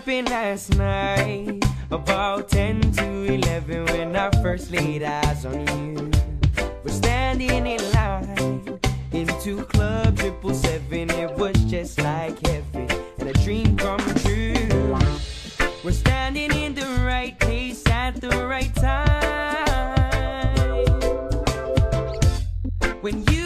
happened last night, about 10 to 11, when I first laid eyes on you. We're standing in line into Club 777. It was just like heaven and a dream come true. We're standing in the right place at the right time. When you